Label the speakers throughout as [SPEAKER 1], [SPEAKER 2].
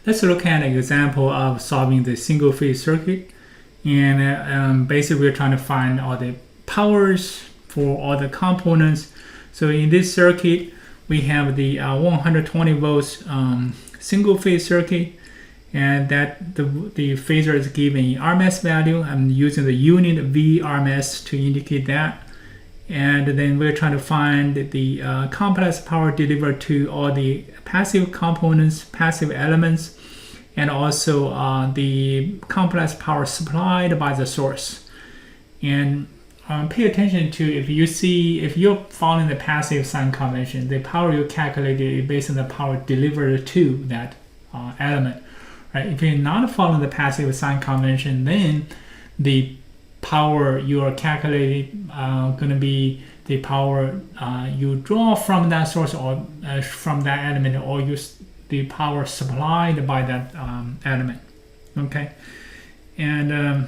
[SPEAKER 1] let's look at an example of solving the single phase circuit. And basically, we're trying to find all the powers for all the components. So in this circuit, we have the 120 volts single phase circuit, and that the phasor is given in RMS value. I'm using the unit V RMS to indicate that. And then we're trying to find the complex power delivered to all the passive components, passive elements, and also the complex power supplied by the source. And pay attention to, if you're following the passive sign convention, the power you calculated is based on the power delivered to that element. Right? If you're not following the passive sign convention, then the power you are calculating going to be the power you draw from that source or from that element, or use the power supplied by that element. Okay, and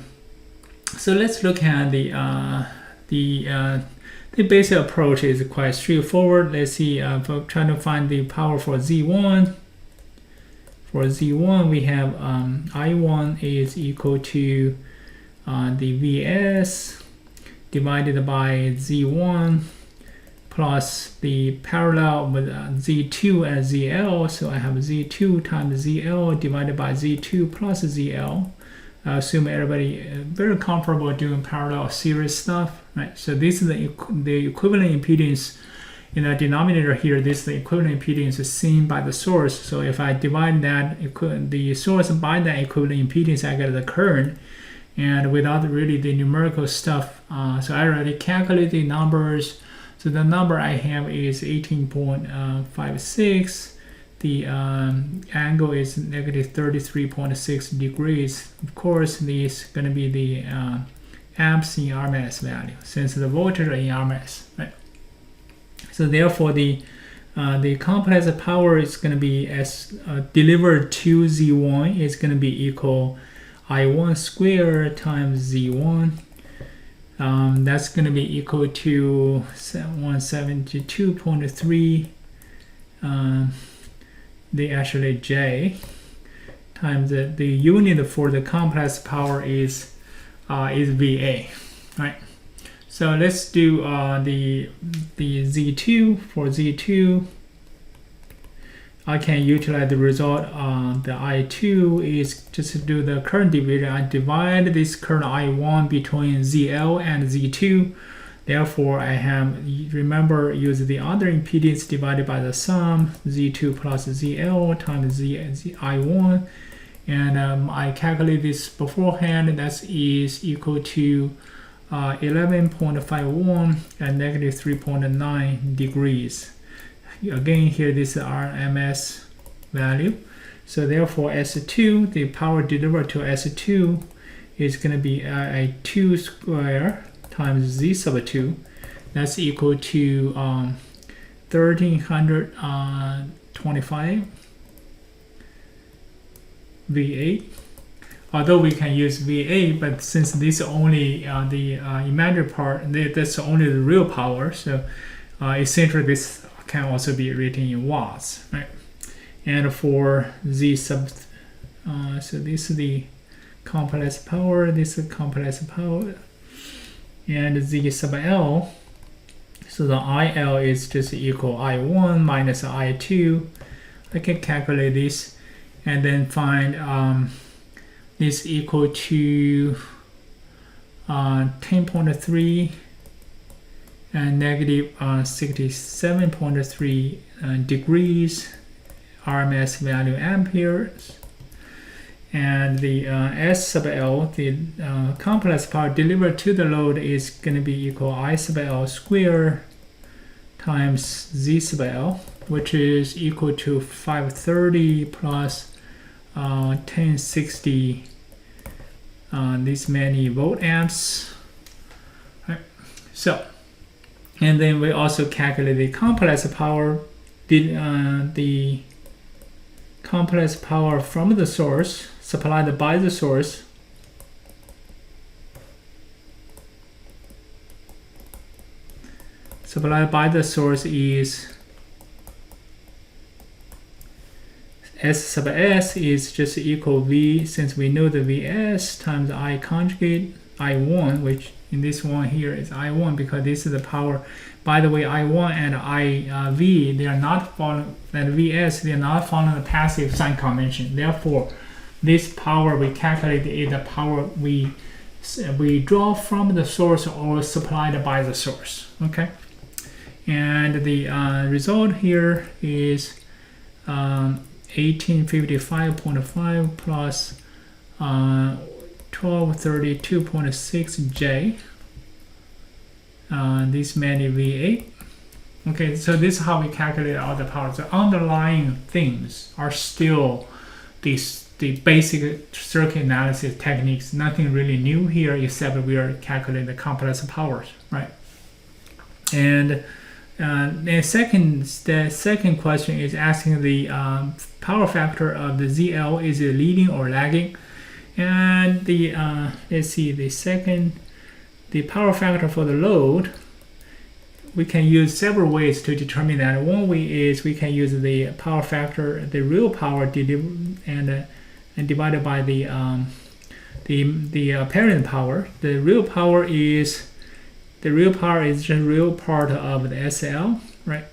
[SPEAKER 1] so let's look at the basic approach is quite straightforward. Let's see, if we're trying to find the power for Z1. For Z1, we have I1 is equal to the Vs divided by Z1 plus the parallel with Z2 and ZL. So I have Z2 times ZL divided by Z2 plus ZL. I assume everybody is very comfortable doing parallel series stuff, right? So this is the equivalent impedance in the denominator here. This is the equivalent impedance seen by the source. So if I divide the source by that equivalent impedance, I get the current. And without really the numerical stuff, so I already calculated the numbers. So the number I have is 18.56. The angle is negative 33.6 degrees. Of course, this is going to be the amps in RMS value, since the voltage are in RMS, right? So therefore, the complex power is going to be as delivered to Z1 is going to be equal I1 squared times Z1. That's going to be equal to 172.3 the actually J times the unit for the complex power is VA, right? So let's do the Z2. For Z2, I can utilize the result. The I2 is just to do the current division. I divide this current I1 between ZL and Z2. Therefore, I have, remember, use the other impedance divided by the sum, Z2 plus ZL times I1. And I calculate this beforehand. That is equal to 11.51 and negative 3.9 degrees. Again, here this is RMS value. So therefore, S2, the power delivered to S2 is going to be I2 squared times Z sub 2. That's equal to 1325 V8. Although we can use V8, but since this is only the imaginary part, that's only the real power. So essentially, this can also be written in watts, right? And for Z sub, so this is the complex power. This is complex power. And Z sub L, so the IL is just equal I1 minus I2. I can calculate this and then find this equal to 10.3 and negative 67.3 degrees RMS value amperes. And the S sub L, the complex power delivered to the load, is going to be equal I sub L squared times Z sub L, which is equal to 530 plus 1060 this many volt amps. Right. So, and then we also calculate the complex power, the complex power from the source, supplied by the source, S sub S is just equal V, since we know the Vs times I conjugate I1, which in this one here is I1 because this is the power. By the way, I1 and IV, they are not following, and Vs, they are not following the passive sign convention. Therefore, this power we calculate is the power we draw from the source or supplied by the source. Okay, and the result here is 1855.5 plus 1232.6 J. This many V8. Okay, so this is how we calculate all the powers. The underlying things are still the basic circuit analysis techniques. Nothing really new here except we are calculating the complex powers, right? And the second question is asking the power factor of the ZL, is it leading or lagging? And the let's see, the power factor for the load, we can use several ways to determine that. One way is we can use the power factor, the real power and divided by the apparent power. The real power is just real part of the SL, right?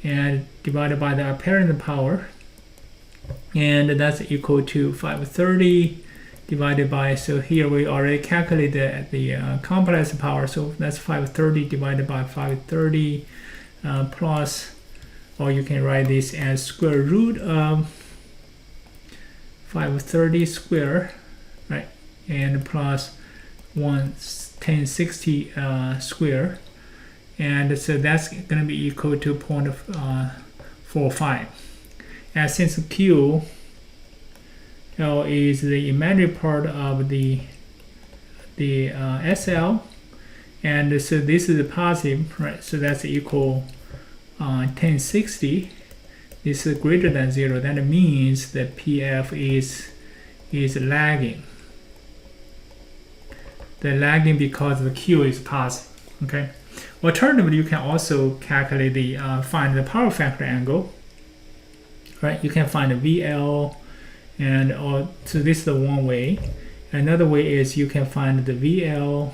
[SPEAKER 1] And divided by the apparent power, and that's equal to 530 divided by, so here we already calculated the complex power, so that's 530 divided by 530 plus, or you can write this as square root of 530 square, right, and plus 1060 square, and so that's going to be equal to 0.45. And since Q L is the imaginary part of the SL, and so this is a positive, right? So that's equal 1060. This is greater than 0. That means that PF is lagging. The lagging because the Q is positive. Okay. Alternatively, you can also calculate the find the power factor angle. Right. You can find the VL. And so this is the one way. Another way is you can find the VL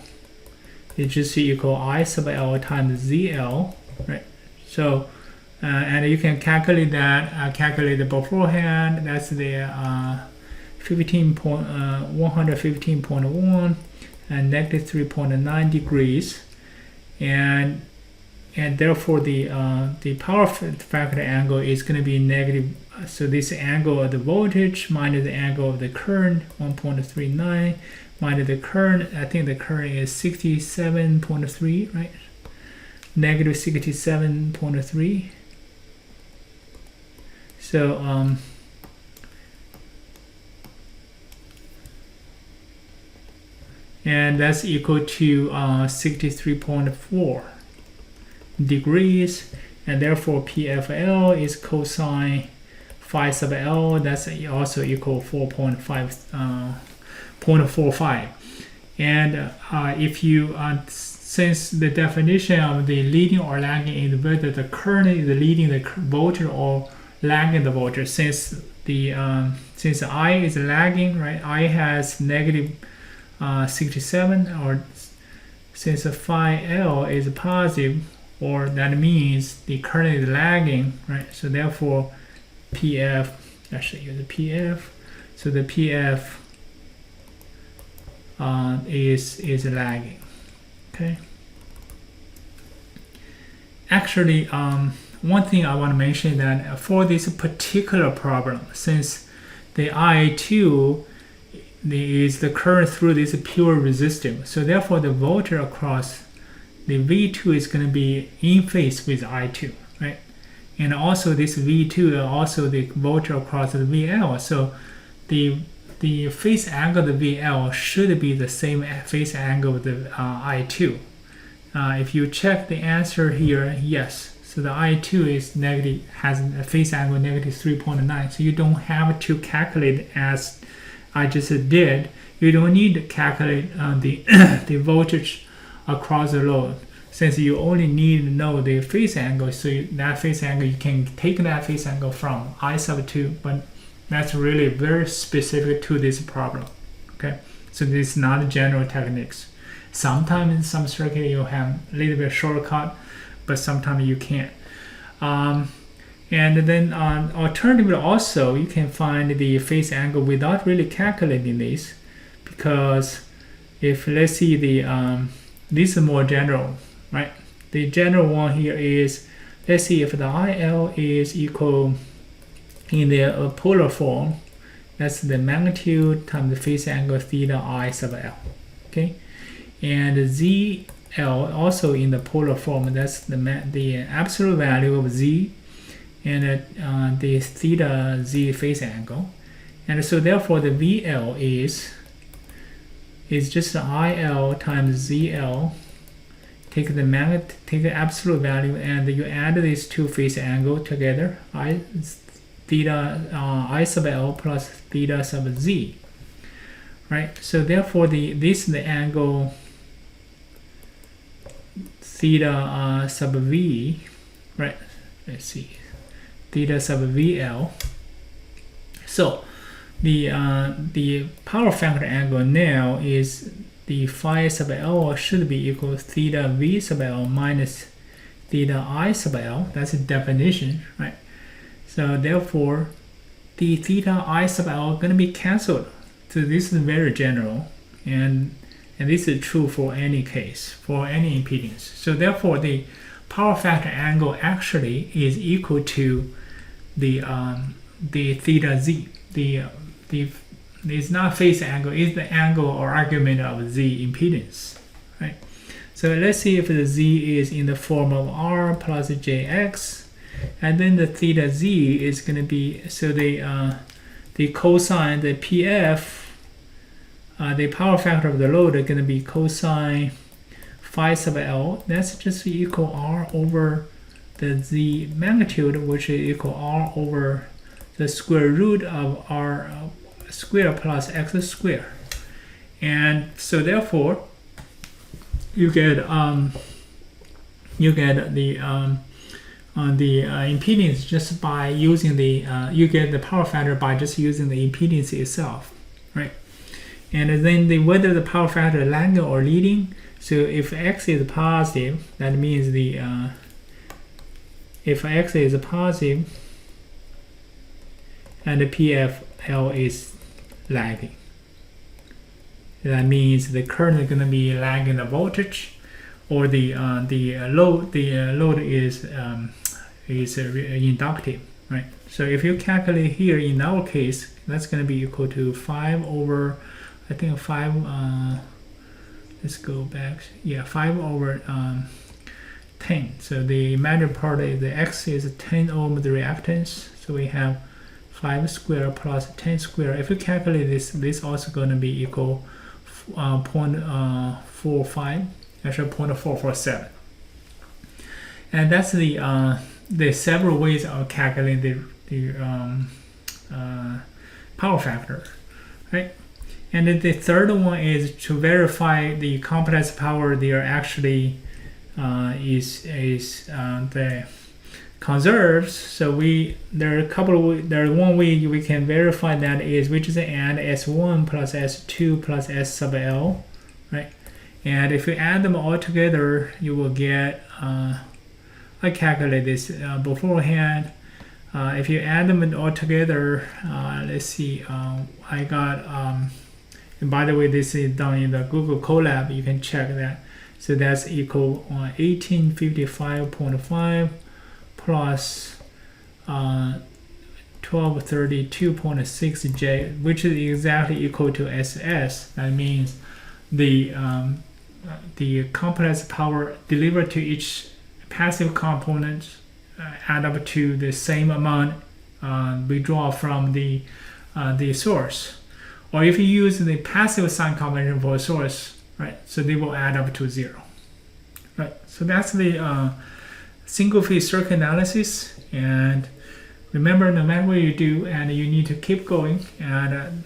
[SPEAKER 1] is just equal I sub L times ZL, right? So and you can calculate that. Calculate it beforehand. That's the 115.1 and negative 3.9 degrees, and therefore the power factor angle is going to be negative. So this angle of the voltage minus the angle of the current, 1.39, minus the current, I think the current is 67.3, right? Negative 67.3. So and that's equal to 63.4 degrees, and therefore PFL is cosine phi sub L, that's also equal 0.45. And if you since the definition of the leading or lagging is whether the current is leading the voltage or lagging the voltage, since since I is lagging, right? I has negative 67, or since phi L is positive, or that means the current is lagging, right? So therefore PF, actually use the PF, so the PF is lagging. Okay. Actually, one thing I want to mention that for this particular problem, since the I2 is the current through this pure resistive, so therefore the voltage across the V2 is going to be in phase with I2, right? And also this V2 also the voltage across the VL, so the phase angle of the VL should be the same phase angle of the I2. If you check the answer here, yes. So the I2 is negative, has a phase angle negative 3.9. So you don't have to calculate as I just did. You don't need to calculate the the voltage across the load. since you only need to know the phase angle, so that phase angle, you can take that phase angle from I sub 2, but that's really very specific to this problem. Okay, so this is not general techniques. Sometimes in some circuit you have a little bit shortcut, but sometimes you can't. And then alternatively also, you can find the phase angle without really calculating this, because if let's see this is more general, right? The general one here is, let's see if the IL is equal in the polar form, that's the magnitude times the phase angle theta I sub L, okay? And ZL also in the polar form, that's the absolute value of Z and the theta Z phase angle. And so therefore the VL is just IL times ZL. Take the absolute value and you add these two phase angle together, theta I sub L plus theta sub Z, right? So therefore this is the angle theta sub V, right? Let's see, theta sub VL. So the power factor angle now is the phi sub L should be equal to theta V sub L minus theta I sub L. That's a definition, right? So therefore, the theta I sub L is going to be cancelled. So this is very general, and this is true for any case, for any impedance. So therefore, the power factor angle actually is equal to the theta Z. It's not phase angle, it's the angle or argument of Z impedance, right? So let's see if the Z is in the form of R plus JX, and then the theta Z is going to be, so the cosine, the PF, the power factor of the load is going to be cosine phi sub L. That's just equal R over the Z magnitude, which is equal R over the square root of R square plus X square. And so therefore you get the impedance just by using you get the power factor by just using the impedance itself, right? And then whether the power factor is lagging or leading. So if X is positive, that means if X is positive and the PFL is lagging, that means the current is going to be lagging the voltage, or the load is inductive, right? So if you calculate here in our case, that's going to be equal to 5 over, I think 5. Let's go back. Yeah, 5 over 10. So the imaginary part is the X is 10 ohm the reactance. So we have 5 square plus 10 square. If you calculate this also going to be equal 0.45, actually 0.447. And that's the several ways of calculating the power factor, right? And then the third one is to verify the complex power there actually is the conserves. So there's one way we can verify that is we just add S1 plus S2 plus S sub L, right? And if you add them all together, you will get, I calculate this beforehand. If you add them all together, let's see, I got, and by the way, this is done in the Google Colab, you can check that. So that's equal 1855.5 plus 1232.6 J, which is exactly equal to SS. That means the complex power delivered to each passive component add up to the same amount we draw from the source. Or if you use the passive sign convention for a source, right? So they will add up to 0, right? So that's the single phase circuit analysis. And remember, no matter what you do, and you need to keep going, and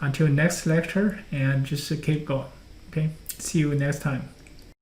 [SPEAKER 1] until next lecture, and just keep going. Okay, see you next time.